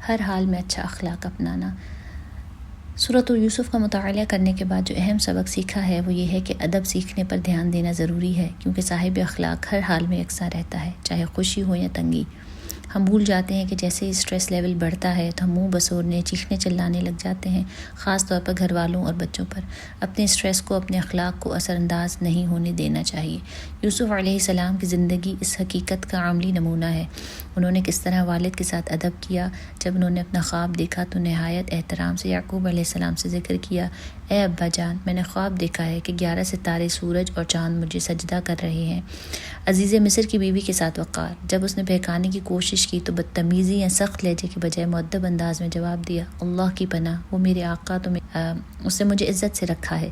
ہر حال میں اچھا اخلاق اپنانا۔ سورۃ یوسف کا مطالعہ کرنے کے بعد جو اہم سبق سیکھا ہے وہ یہ ہے کہ ادب سیکھنے پر دھیان دینا ضروری ہے، کیونکہ صاحب اخلاق ہر حال میں یکساں رہتا ہے، چاہے خوشی ہو یا تنگی۔ ہم بھول جاتے ہیں کہ جیسے ہی اسٹریس لیول بڑھتا ہے تو ہم منہ بسورنے، چیخنے چلانے لگ جاتے ہیں، خاص طور پر گھر والوں اور بچوں پر۔ اپنے اسٹریس کو، اپنے اخلاق کو اثر انداز نہیں ہونے دینا چاہیے۔ یوسف علیہ السلام کی زندگی اس حقیقت کا عملی نمونہ ہے۔ انہوں نے کس طرح والد کے ساتھ ادب کیا۔ جب انہوں نے اپنا خواب دیکھا تو نہایت احترام سے یعقوب علیہ السلام سے ذکر کیا، اے ابا جان، میں نے خواب دیکھا ہے کہ 11 ستارے، سورج اور چاند مجھے سجدہ کر رہے ہیں۔ عزیز مصر کی بیوی کے ساتھ وقار، جب اس نے بہکانے کی کوشش کی تو بدتمیزی یا سخت لہجے کے بجائے مؤدب انداز میں جواب دیا، اللہ کی پناہ، وہ میرے آقا اس نے مجھے عزت سے رکھا ہے۔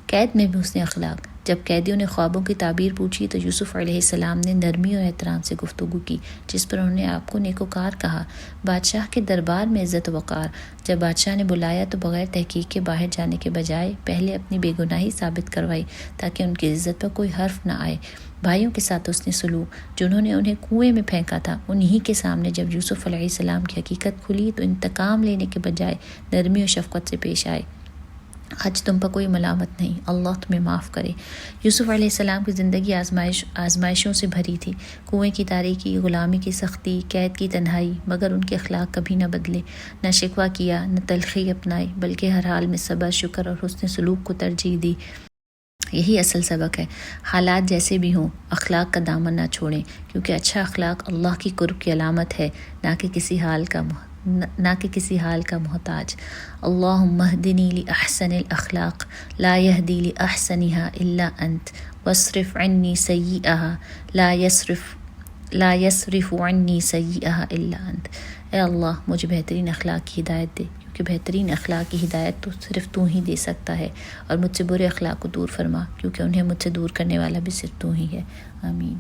قید میں بھی حسن اخلاق، جب قیدیوں نے خوابوں کی تعبیر پوچھی تو یوسف علیہ السلام نے نرمی اور احترام سے گفتگو کی، جس پر انہوں نے آپ کو نیکوکار کہا۔ بادشاہ کے دربار میں عزت و وقار، جب بادشاہ نے بلایا تو بغیر تحقیق کے باہر جانے کے بجائے پہلے اپنی بے گناہی ثابت کروائی تاکہ ان کی عزت پر کوئی حرف نہ آئے۔ بھائیوں کے ساتھ اس نے سلوک، جنہوں نے انہیں کنویں میں پھینکا تھا، انہی کے سامنے جب یوسف علیہ السلام کی حقیقت کھلی تو انتقام لینے کے بجائے نرمی و شفقت سے پیش آئے۔ آج تم پر کوئی ملامت نہیں، اللہ تمہیں معاف کرے۔ یوسف علیہ السلام کی زندگی آزمائشوں سے بھری تھی، کنویں کی تاریکی، غلامی کی سختی، قید کی تنہائی، مگر ان کے اخلاق کبھی نہ بدلے، نہ شکوہ کیا، نہ تلخی اپنائی، بلکہ ہر حال میں صبر، شکر اور حسن سلوک کو ترجیح دی۔ یہی اصل سبق ہے، حالات جیسے بھی ہوں اخلاق کا دامن نہ چھوڑیں، کیونکہ اچھا اخلاق اللہ کی قرب کی علامت ہے، نہ کہ کسی حال کا محتاج۔ اللہم اہدنی لأحسن الاخلاق لا یہدی لأحسنها الا انت واصرف عنی سیئها لا یصرف عنی سیئها الا انت۔ اے اللہ مجھے بہترین اخلاق کی ہدایت دے، کہ بہترین اخلاق کی ہدایت تو صرف تو ہی دے سکتا ہے، اور مجھ سے برے اخلاق کو دور فرما، کیونکہ انہیں مجھ سے دور کرنے والا بھی صرف تو ہی ہے۔ آمین۔